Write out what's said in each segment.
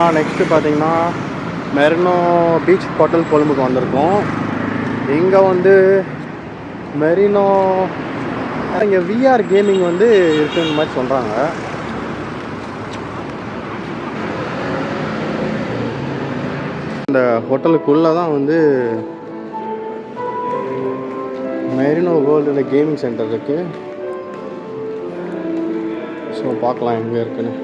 Next பார்த்தீங்கன்னா Marino beach hotel கொழும்புக்கு வந்திருக்கோம். இங்கே வந்து மெரினோ இங்கே விஆர் கேமிங் வந்து இருக்குன்ற மாதிரி சொல்கிறாங்க. இந்த ஹோட்டலுக்குள்ளே தான் வந்து மெரினோ வேர்ல்டில் கேமிங் சென்டர் இருக்குது. ஸோ பார்க்கலாம் எங்கே இருக்குன்னு.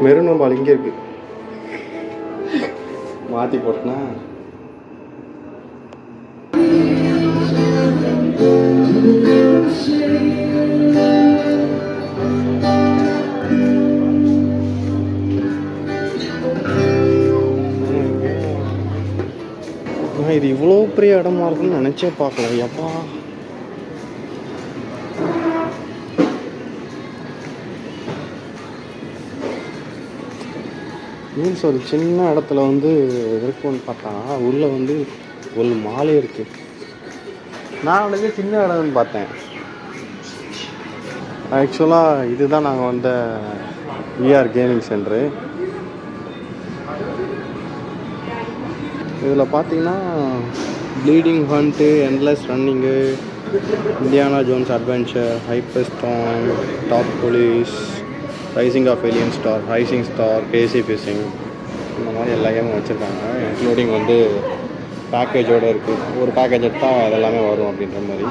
மெரினோ பால் இங்கே இருக்கு, மாற்றி போட்டனா. இது இவ்வளோ பெரிய இடமா இருக்குன்னு நினச்சே பார்க்கல. எப்பா மீன்ஸ் ஒரு சின்ன இடத்துல வந்து இருக்குன்னு பார்த்தா உள்ளே வந்து ஒரு மாலே இருக்குது. நான் வந்து சின்ன இடம்னு பார்த்தேன். ஆக்சுவலாக இதுதான் நாங்கள் வந்த விஆர் கேமிங் சென்டரு. இதில் பார்த்தீங்கன்னா bleeding hunt, endless running, Indiana Jones adventure, hyper storm, top police, rising of alien star, rising star, KC fishing, இந்த மாதிரி எல்லா கேமும் வச்சுருக்காங்க. இன்க்ளூடிங் வந்து பேக்கேஜோடு இருக்குது. ஒரு பேக்கேஜ் எடுத்தால் அதெல்லாமே வரும் அப்படின்ற மாதிரி.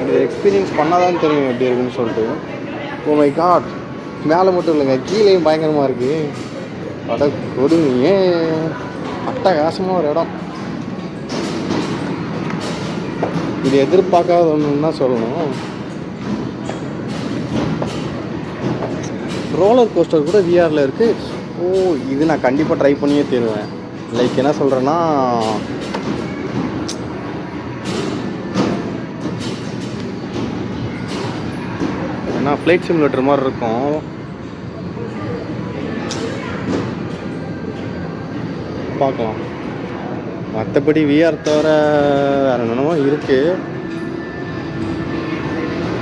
இது எக்ஸ்பீரியன்ஸ் பண்ணால் தான் தெரியும் எப்படி இருக்குன்னு சொல்லிட்டு. ஓ மை காட், மேலே மட்டும் இல்லைங்க, கீழேயும் பயங்கரமாக இருக்குது. அட கொடுங்க, அட்டகாசமாக ஒரு இடம். இது எதிர்பார்க்காத ஒன்றுன்னு தான் சொல்லணும். ரோலர் கோஸ்டர் கூட விஆரில் இருக்குது. ஓ, இது நான் கண்டிப்பாக ட்ரை பண்ணியே தருவேன். லைக் என்ன சொல்கிறேன்னா, ஏன்னா ஃப்ளைட் சிமுலேட்டர் மாதிரி இருக்கும். பார்க்கலாம். மற்றபடி விஆர் தவிர வேறு என்னென்னமோ இருக்குது.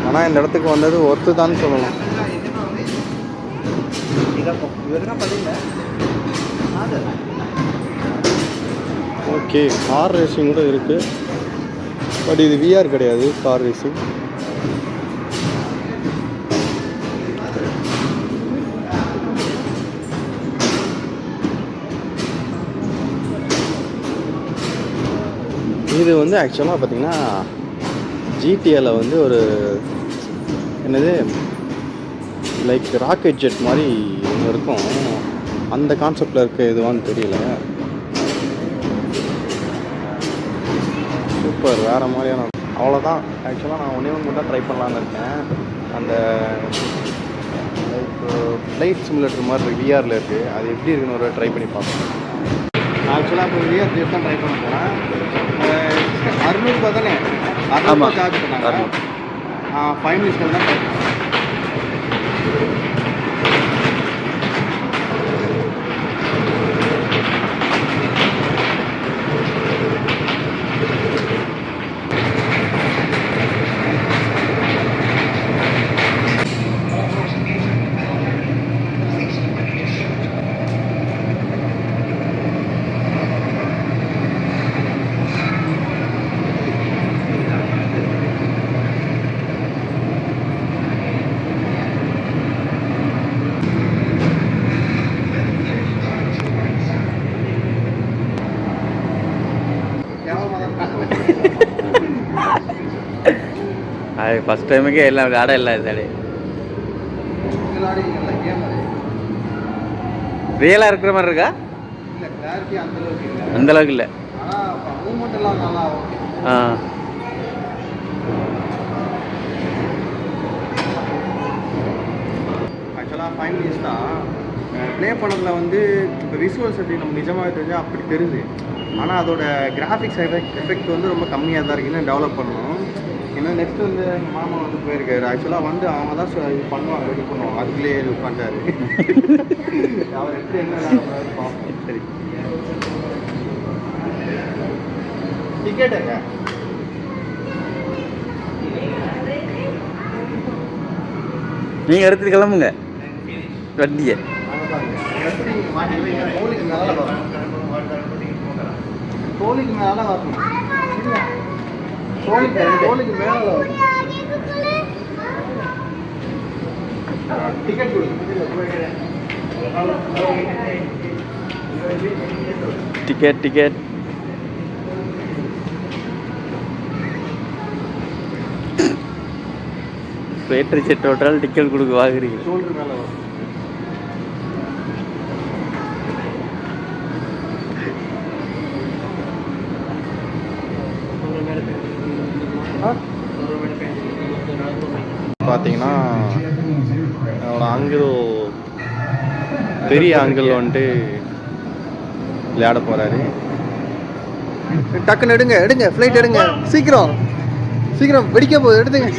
ஆனால் இந்த இடத்துக்கு வந்தது ஒர்த்து தான் சொல்லலாம். ஓகே, கார் ரேசிங் கூட இருக்குது. பட் இது விஆர் கிடையாது, கார் ரேசிங். இது வந்து ஆக்சுவலாக பார்த்திங்கன்னா ஜிடிஏல வந்து ஒரு என்னது லைக் ராக்கெட் ஜெட் மாதிரி ஒன்று இருக்கும். அந்த கான்செப்டில் இருக்க இதுவான்னு தெரியல. சூப்பர், வேறு மாதிரியான. அவ்வளோதான். ஆக்சுவலாக நான் ஒன்றே ஒன்று தான் ட்ரை பண்ணலான்னு இருக்கேன். அந்த லைக் ஃப்ளைட் சிமுலேட்டர் மாதிரி விஆரில் இருக்குது. அது எப்படி இருக்குன்னு ஒரு ட்ரை பண்ணி பார்ப்போம். ஆக்சுவலாக இப்போ விஆர் ஜெட் தான் ட்ரை பண்ண போகிறேன். 600 தானே, 600 சார்ஜ் பண்ணாங்க. 5 மினிட்ஸ்க்கு தான் ட்ரை பண்ணேன். அது ஃபஸ்ட் டைமுக்கே எல்லாம் ஆட இல்லை. இது ரியலாக இருக்கிற மாதிரி இருக்கா? அந்தளவுக்கு இல்லை. ஆ, ஆக்சுவலாக 5 மினிட்ஸ் தான் ப்ளே பண்ணதில் வந்து. இப்போ விசுவல்ஸ் எப்படி நம்ம நிஜமாக தெரிஞ்சால் அப்படி தெரியுது. ஆனால் அதோட கிராஃபிக்ஸ் எஃபெக்ட் வந்து ரொம்ப கம்மியாக தான் இருக்குன்னு டெவலப் பண்ணணும். ஏன்னா நெக்ஸ்ட் வந்து எங்கள் மாமா வந்து போயிருக்காரு. ஆக்சுவலாக வந்து அவங்க தான் இது பண்ணுவாங்க, ரெடி பண்ணுவாங்க. அதுக்குள்ளேயே உட்காந்துட்டாரு. அவர் எப்படி என்ன பார்ப்போம். சரி, டிக்கெட்டுங்க நீங்கள் எடுத்துட்டு கிளம்புங்க வண்டியை. தோலுக்கு மேலே வரணும். தோலுக்கு மேலே வரணும். தோலுக்கு மேலே வரணும். Ticket ticket ticket battery set total ticket கொடுக்க வாங்குறீங்க. ஷோல்டர் மேலே வரும். பார்த்தீங்கன்னா அவனோட ஆங்கிள் பெரிய ஆங்கிள் வந்துட்டு விளையாட போகிறாரு. டக்குன்னு எடுங்க எடுங்க, ஃப்ளைட் எடுங்க, சீக்கிரம் சீக்கிரம், வெடிக்க போகுது, எடுத்துங்க.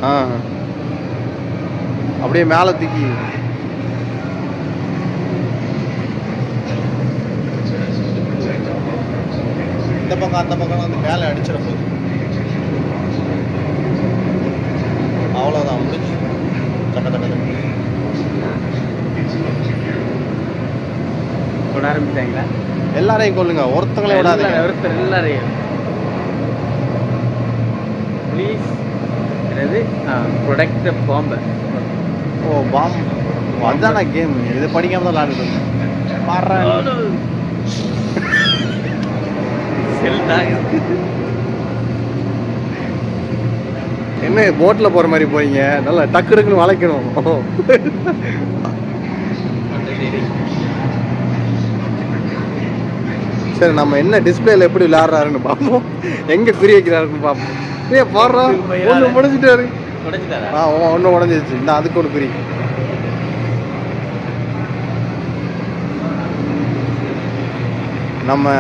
ஆ அப்படியே மேலே தூக்கி இந்த பக்கம் அந்த பக்கம் வந்து மேலே அடிச்சிட போகுது. அவ்வளோதான், முடிஞ்சு. தக்க தக்க தக்க விட ஆரம்பிச்சாங்களா? எல்லாரையும் கொல்லுங்க, ஒருத்தங்களே விடாதீங்க. ஒருத்தர் எல்லாரையும் ப்ளீஸ். என்னது? ப்ரொடெக்ட் த பாம்பு. ஓ, பாம். அதுதான் நான் கேம் இது படிக்காம தான் விளாண்டுட்டு பாடுறேன். என்ன போட்டில் போகிற மாதிரி போறீங்க? நல்லா டக்கு டக்குன்னு வளைக்கணும். சரி, நம்ம என்ன டிஸ்பிளேல எப்படி விளையாடுறாருன்னு பார்ப்போம். எங்கே குறி வைக்கிறாருன்னு பார்ப்போம். பாடுறா, ஒன்று முடிஞ்சிட்டாரு. ஒன்று உடஞ்சிருச்சு. இந்த அதுக்கு ஒரு குறி. நம்ம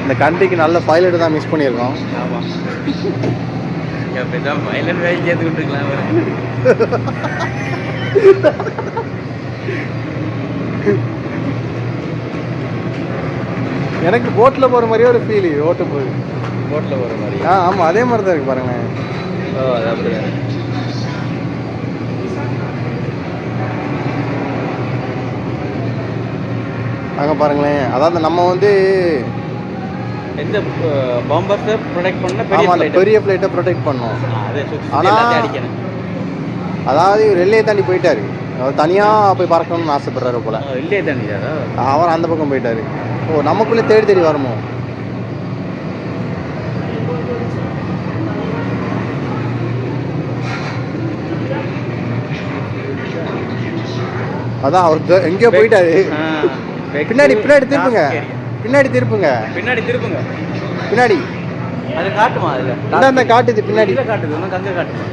இந்த கண்ட்ரிக்கு நல்ல பைலட் தான் மிஸ் பண்ணியிருக்கோம். ஆமாம், பைலட் வேலை சேர்த்துக்கிட்டு இருக்கலாம். எனக்கு போட்டில் போகிற மாதிரியே ஒரு ஃபீல். ஓட்டு போய் போட்டில் போகிற மாதிரி. ஆமாம், அதே மாதிரி தான் இருக்கு பாருங்களேன். ஓ, அது அப்படியா? அங்கே பாருங்களேன். அதாவது நம்ம வந்து எந்த பாம்பர்ஸை ப்ரொடெக்ட் பண்ண பெரிய ஃப்ளைட்டை ப்ரொடெக்ட் பண்ணோம். ஆனால் அடிக்கணும். அதாவது இவர் எல்லையை தாண்டி போயிட்டாரு. அவர் தனியாக போய் பறக்கணும்னு ஆசைப்படுறாரு போல. இல்லையே தாண்டிட்டாரா? அவர் அந்த பக்கம் போயிட்டாரு. ஓ, நமக்குள்ளே தேடி தேடி வரணும். அதான் அவர் எங்கேயோ போயிட்டாரு. பின்னாடி பின்னாடி திருப்புங்க, பின்னாடி திருப்புங்க, பின்னாடி திருப்புங்க, பின்னாடி. அது காட்டுமா? அதில் அந்த காட்டுது, பின்னாடி காட்டுது. ஒன்றும் அங்கே காட்டுமா?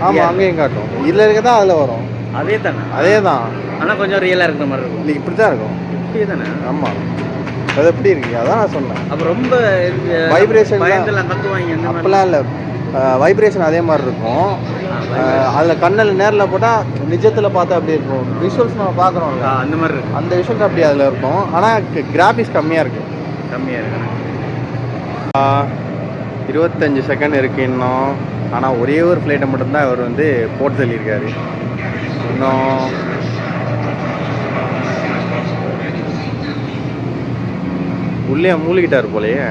ஆமாம், அங்கேயும் காட்டும். இதில் இருக்க தான் அதில் வரும். அதே தானே? அதே தான். ஆனால் கொஞ்சம் ரியலாக இருக்கிற மாதிரி இருக்கும். இல்லை, இப்படி தான் இருக்கும். இப்படியே தானே? ஆமாம், அது எப்படி இருக்கு? அதான் நான் சொன்னேன். அப்போ ரொம்ப வைப்ரேஷன் பயந்தெல்லாம் கற்றுவாங்க. அப்பெல்லாம் இல்லை, வைப்ரேஷன் அதே மாதிரி இருக்கும். அதில் கண்ணில் நேரில் போட்டால் நிஜத்தில் பார்த்தா அப்படி இருக்கும். விஷுவல்ஸ் நம்ம பார்க்குறோம்ல, அந்த மாதிரி இருக்கும். அந்த விஷுவல்ஸ் அப்படி அதில் இருக்கும். ஆனால் கிராஃபிக்ஸ் கம்மியாக இருக்குது. கம்மியாக இருக்கு. 25 செகண்ட் இருக்குது இன்னும். ஆனால் ஒரே ஒரு ஃப்ளைட்டை மட்டும்தான் அவர் வந்து போட்டு தள்ளியிருக்காரு. இன்னும் உள்ளே மூழ்கிட்டார் போலையே.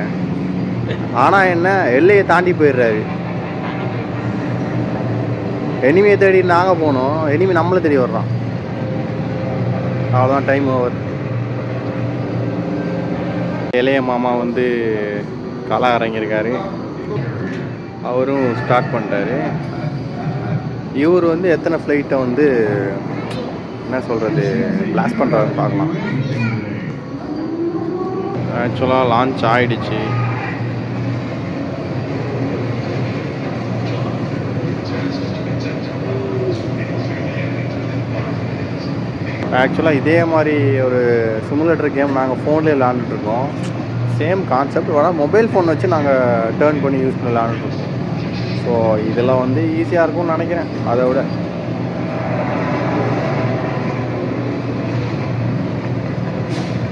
ஆனால் என்ன, எல்லையை தாண்டி போயிடுறாரு. எனிமியை தேடி நாங்கள் போனோம், எனிமி நம்மளை தேடி வர்றான். அவ்வளோதான், டைம் ஓவர். இளைய மாமா வந்து கள இறங்கியிருக்காரு. அவரும் ஸ்டார்ட் பண்ணிட்டாரு. இவர் வந்து எத்தனை ஃப்ளைட்டை வந்து என்ன சொல்கிறது பிளாஸ்ட் பண்ணுறாருன்னு பார்க்கலாம். ஆக்சுவலாக லான்ச் ஆகிடுச்சு. ஆக்சுவலாக இதே மாதிரி ஒரு சிமுலேட்டர் கேம் நாங்கள் ஃபோன்லேயே விளாண்டுட்ருக்கோம். சேம் கான்செப்ட், ஆனால் மொபைல் ஃபோன் வச்சு நாங்கள் டேர்ன் பண்ணி யூஸ் பண்ணி விளாண்டுட்ருக்கோம். ஸோ இதெல்லாம் வந்து ஈஸியாக இருக்கும்னு நினைக்கிறேன். அதை விட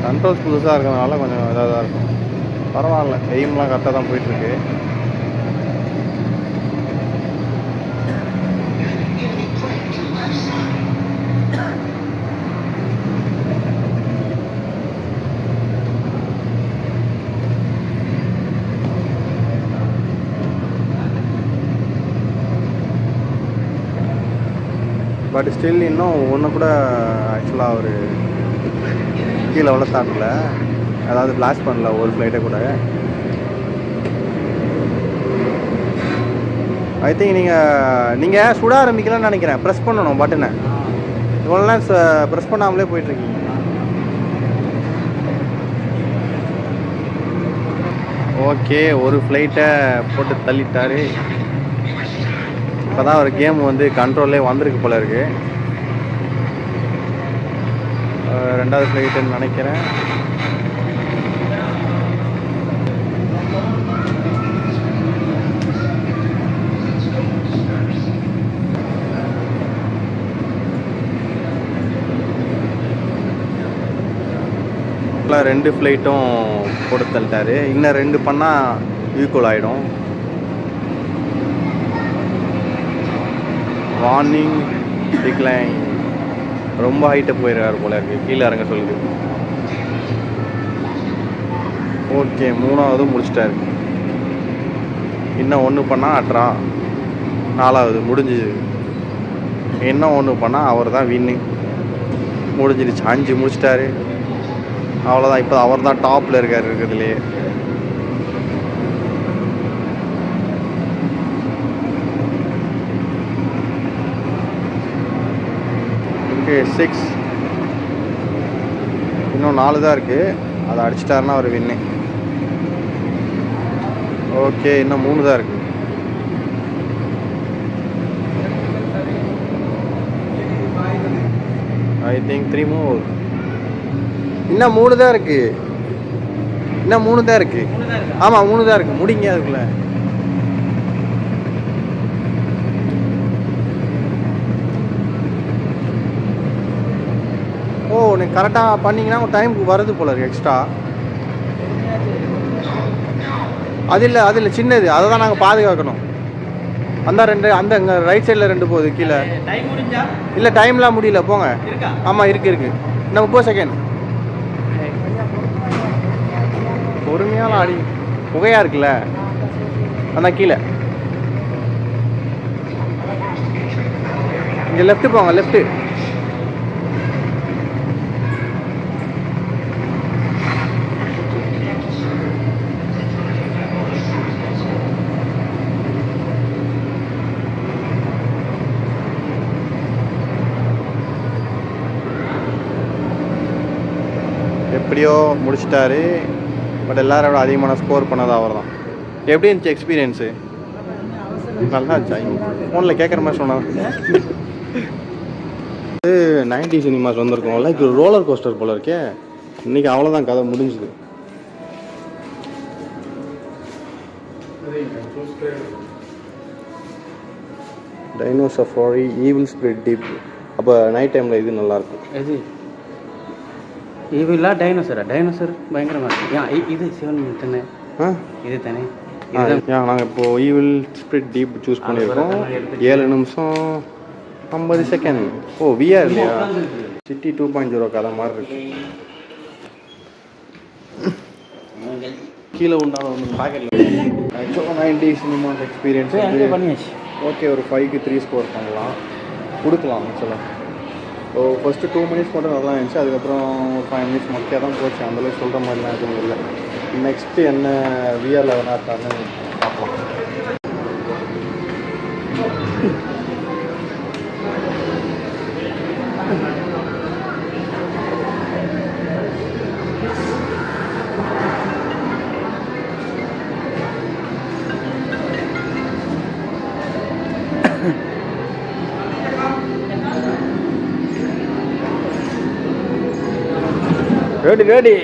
கண்ட்ரோல்ஸ் புதுசாக இருக்கிறதுனால கொஞ்சம் இதாக தான் இருக்கும். பரவாயில்ல, எய்ம்லாம் கரெக்டாக தான் போயிட்டுருக்கு. பட் ஸ்டில் இன்னும் ஒன்று கூட ஆக்சுவலாக ஒரு கீழே வளர்த்தாண்டில், அதாவது பிளாஸ்ட் பண்ணல ஒரு ஃப்ளைட்டை கூட. ஐ திங்க் நீங்கள் சுட ஆரம்பிக்கலாம்னு நினைக்கிறேன். ப்ரெஸ் பண்ணணும் பட்டனை. இவ்வளோலாம் ப்ரெஸ் பண்ணாமலே போயிட்டுருக்கீங்க. ஓகே, ஒரு ஃப்ளைட்டை போட்டு தள்ளிட்டாரு. இப்போ தான் ஒரு கேம் வந்து கண்ட்ரோல்லே வந்திருக்கு போல இருக்குது. ரெண்டாவது ஃப்ளைட்டுன்னு நினைக்கிறேன். ரெண்டு ஃப்ளைட்டும் போட்டு தள்ளிட்டாரு. இன்னும் 2 பண்ணால் ஈக்குவல் ஆகிடும். Warning decline. ரொம்ப ஹைட்டை போயிடுறாரு போல இருக்குது. கீழே இறங்க சொல்லுது. ஓகே, 3வது முடிச்சிட்டாரு. இன்னும் 1 பண்ணால் அட்ரா. 4வது முடிஞ்சுது. இன்னும் 1 பண்ணால் அவர் தான் வின்னு. முடிஞ்சிடுச்சு. 5 முடிச்சிட்டாரு. அவ்வளோதான். இப்போ அவர் தான் டாப்பில் இருக்கார் இருக்கிறதுலையே. ஓகே, 6. இன்னும் 4 தான் இருக்குது. அதை அடிச்சிட்டாருன்னா அவர் வின்னு. ஓகே, இன்னும் 3 தான் இருக்குது. I think 3 more. இன்னும் 3 தான் இருக்குது. இன்னும் 3 தான் இருக்குது. ஆமாம், 3 தான் இருக்குது. முடிங்க அதுக்குள்ளே. ஓ, நீங்கள் கரெக்டாக பண்ணிங்கன்னா உங்கள் டைமுக்கு வருது போல இருக்குது எக்ஸ்ட்ரா. அது இல்லை சின்னது. அதை தான் நாங்கள் பாதுகாக்கணும். அந்த 2 அந்த இங்கே ரைட் சைடில் 2 போகுது கீழே. இல்லை, டைம்லாம் முடியல. போங்க. ஆமாம், இருக்குது. இன்னும் 30 செகண்ட். பொறுமையாலாம் அடி. புகையாக இருக்குல்ல, அதான் கீழே. இங்கே லெஃப்ட்டு போங்க, லெஃப்ட்டு. எப்படியோ முடிச்சிட்டாரு. பட் எல்லாரோட அதிகமான ஸ்கோர் பண்ணது அவர் தான். எப்படி இருந்துச்சு எக்ஸ்பீரியன்ஸு? நல்லா இருந்துச்சா? ஃபோனில் கேட்குற மாதிரி சொன்னாங்க. 90 சினிமாஸ் வந்திருக்கோம். லைக் ரோலர் கோஸ்டர் போல இருக்கே. இன்றைக்கி அவ்வளோதான், கதை முடிஞ்சுது. Dino safari, evil spirit deep. அப்போ நைட் டைமில் இது நல்லாயிருக்கும். எது ஈவிலா டைனோசரா? டைனோசர் பயங்கரமாக இருக்கும். இது சிவன் தானே? இது தானே? நாங்கள் இப்போது ஈவில் ஸ்பிரிட் டீப் சூஸ் பண்ணியிருக்கோம். 7 நிமிஷம் 50 செகண்ட். ஓ, விஆர் இல்லையா? சிட்டி 2.0 கதை மாதிரி இருக்கு. கீழே உண்டான ஒன்று பாக்கெட்டில். ஆக்சுவலாக 90 சினிமாஸ் எக்ஸ்பீரியன்ஸ் பண்ணியாச்சு. ஓகே, ஒரு 5க்கு 3 ஸ்கோர் பண்ணலாம், கொடுக்கலாம் ஆக்சுவலாக. ஸோ ஃபஸ்ட்டு 2 மினிட்ஸ் மட்டும் நல்லா இருந்துச்சு. அதுக்கப்புறம் 5 மினிட்ஸ் மொக்கையாக தான் போச்சு. அந்தளவுக்கு சொல்கிற மாதிரிலாம் எதுவும் இல்லை. நெக்ஸ்ட்டு என்ன விஆரில் வேணா இருக்காருன்னு பார்க்கலாம். Ready ready.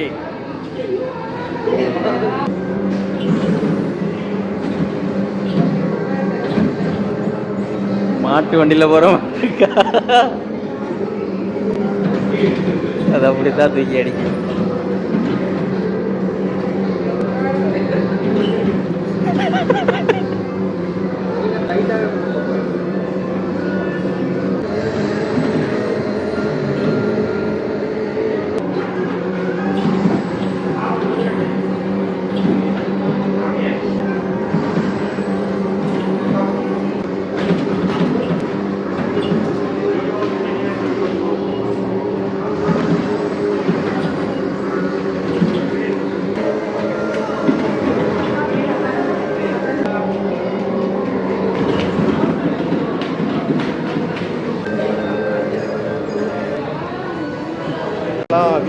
மாட்டு வண்டியில் போகிறோம். அது அப்படித்தான் தூக்கி அடிக்கும்.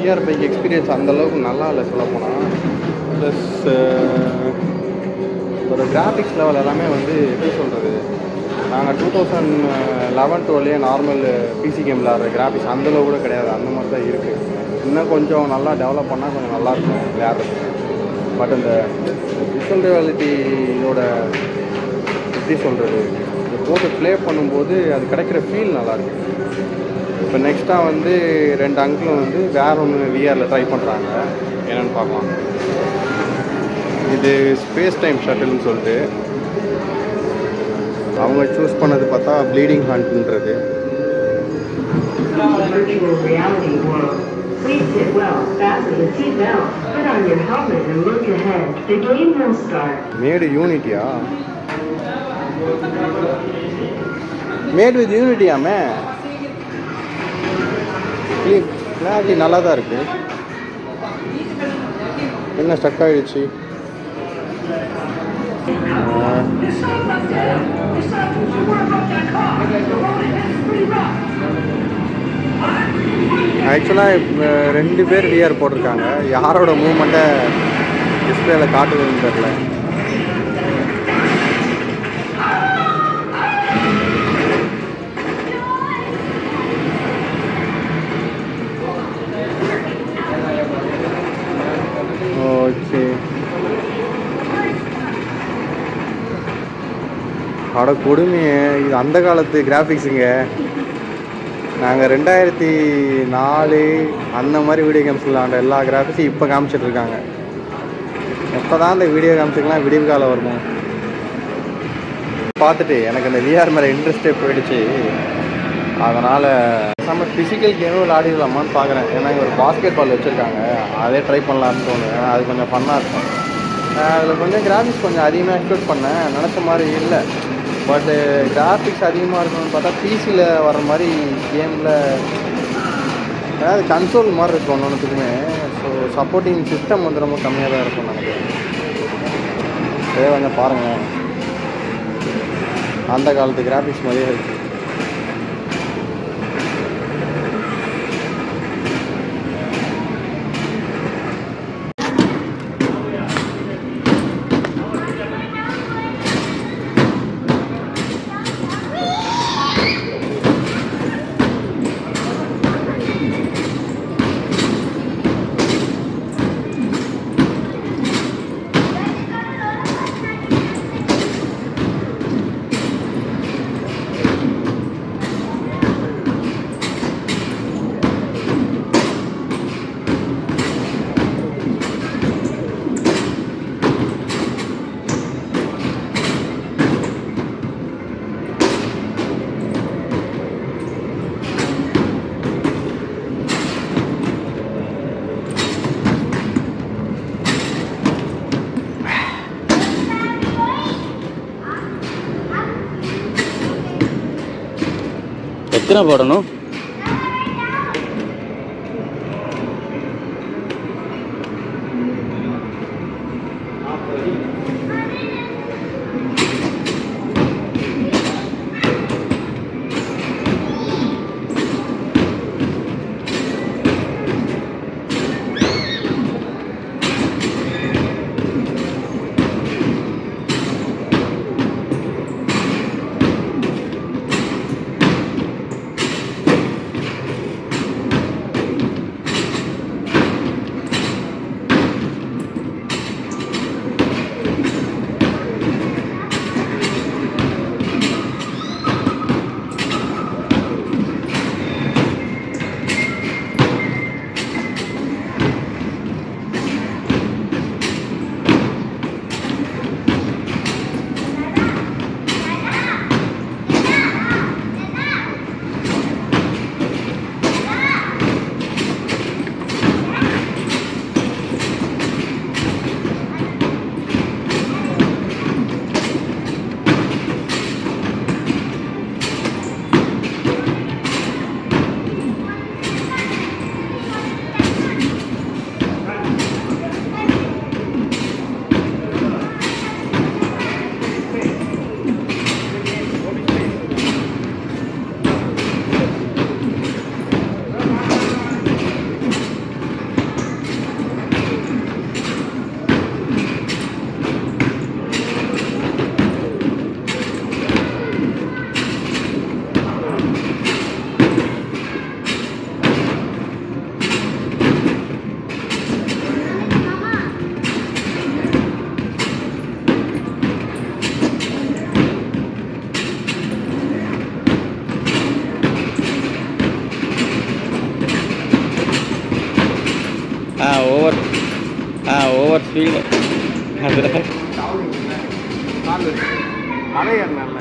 விஆர் பைக் எக்ஸ்பீரியன்ஸ் அந்தளவுக்கு நல்லா இல்லை சொல்ல போனால். ப்ளஸ் ஒரு கிராஃபிக்ஸ் லெவல் எல்லாமே வந்து எப்படி சொல்கிறது, நாங்கள் 2011-12 நார்மல் பிசி கேம் விளாட்ற கிராஃபிக்ஸ் அந்தளவு கூட கிடையாது. அந்த மாதிரி தான் இருக்குது. இன்னும் கொஞ்சம் நல்லா டெவலப் பண்ணால் கொஞ்சம் நல்லாயிருக்கும் விளையாடுறது. பட் இந்த விஷுவல் ரியாலிட்டியோட எப்படி சொல்கிறது, இது போட்டு ப்ளே பண்ணும்போது அது கிடைக்கிற ஃபீல் நல்லாயிருக்கு. இப்போ நெக்ஸ்ட்டாக வந்து 2 அங்கிளும் வந்து வேறு ஒன்று விஆரில் ட்ரை பண்ணுறாங்க. என்னென்னு பார்க்கலாம். இது ஸ்பேஸ் டைம் ஷட்டில்னு சொல்லிட்டு அவங்க சூஸ் பண்ணது பார்த்தா ப்ளீடிங் ஹண்ட்ன்றது. மேடு யூனிட்டியா? மேடு வித் யூனிட்டியாமே. கிளாரிட்டி நல்லா தான் இருக்குது. என்ன ஸ்டக் ஆகிடுச்சு? ஆக்சுவலாக 2 பேர் விஆர் போட்டிருக்காங்க. யாரோட மூவ்மெண்ட்டை டிஸ்பிளேல காட்டுதுன்னு தெரில. ஓகே, அட கொடுமையே, இது அந்த காலத்து கிராஃபிக்ஸுங்க. நாங்கள் 2004 அந்த மாதிரி வீடியோ கேம்ஸ் விளாண்ட எல்லா கிராஃபிக்ஸும் இப்போ காமிச்சிட்ருக்காங்க. எப்போ தான் இந்த வீடியோ கேம்ஸுக்கெலாம் விடிவு காலம் வருமோ பார்த்துட்டு எனக்கு அந்த விஆர் மேலே இன்ட்ரெஸ்ட்டே போயிடுச்சு. அதனால் நம்ம ஃபிசிக்கல் கேமும் விளையாடிடலாமான்னு பார்க்குறேன். ஏன்னா இங்கே ஒரு பாஸ்கெட் பால் வச்சுருக்காங்க, அதே ட்ரை பண்ணலான்னு தோணுது. அது கொஞ்சம் ஃபன்னாக இருக்கும். அதில் கொஞ்சம் கிராஃபிக்ஸ் கொஞ்சம் அதிகமாக எக்ஸ்பெக்ட் பண்ணேன், நினச்ச மாதிரி இல்லை. பட்டு கிராஃபிக்ஸ் அதிகமாக இருக்கணும்னு பார்த்தா பிசியில் வர மாதிரி கேமில் அதாவது கன்சோல் மாதிரி இருக்கும் ஒன்றுத்துக்குமே. ஸோ சப்போர்ட்டிங் சிஸ்டம் வந்து ரொம்ப கம்மியாக தான் இருக்கும் நினைக்கிறேன். அதே கொஞ்சம் பாருங்கள், அந்த காலத்து கிராஃபிக்ஸ் மாதிரியே இருக்குது. எத்தனை போடணும்? ஃபீல் அது மலை ஏறினால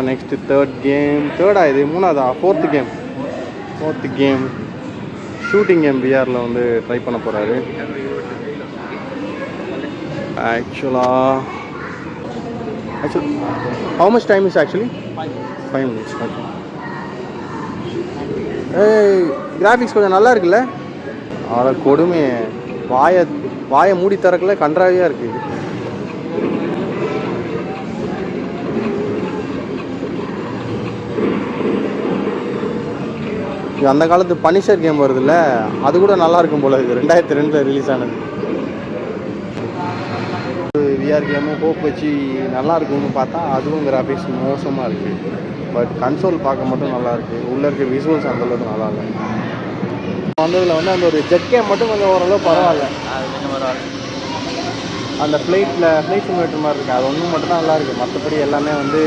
நெக்ஸ்ட் தேர்ட் கேம், தேர்டா இது மூணாவதா, ஃபோர்த்து கேம் ஷூட்டிங் கேம் விஆரில் வந்து ட்ரை பண்ண போகிறாரு. ஆக்சுவலாக how much time is actually 5 minutes. Okay. ஏய் கிராஃபிக்ஸ் கொஞ்சம் நல்லா இருக்குல்ல. அவளை கொடுமை, வாயை மூடி திறக்கல, கன்றாவியாக இருக்குது. இது அந்த காலத்து பனிஷர் கேம் வருதுல்ல, அது கூட நல்லா இருக்கும் போல. இது 2002 ரிலீஸ் ஆனது. விஆர் கேமும் ஹோப் வச்சு நல்லா இருக்கும்னு பார்த்தா அதுவும் கிராஃபிக்ஸ் மோசமாக இருக்குது. பட் கன்சோல் பார்க்க மட்டும் நல்லா இருக்குது. உள்ளே இருக்க விசுவல்ஸ் அந்தளவுக்கு நல்லா இல்லை. வந்ததில் வந்து அந்த ஒரு ஜெட் கேம் மட்டும் கொஞ்சம் ஓரளவு பரவாயில்ல. அந்த ஃப்ளைட் சிமுலேட்டர் மாதிரி இருக்குது, அது ஒன்றும் மட்டும் தான் நல்லா இருக்குது. மற்றபடி எல்லாமே வந்து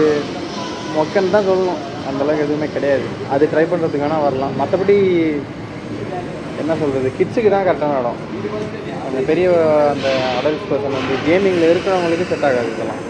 மொக்கன்னு தான் சொல்லணும். அந்தளவுக்கு எதுவுமே கிடையாது. அது ட்ரை பண்ணுறதுக்கான வரலாம். மற்றபடி என்ன சொல்கிறது, கிட்ஸுக்கு தான் கரெக்டான இடம். அந்த பெரிய அந்த அடல்ட் பர்சன் வந்து கேமிங்கில் இருக்கிறவங்களுக்கு செட் ஆகாது இதெல்லாம்.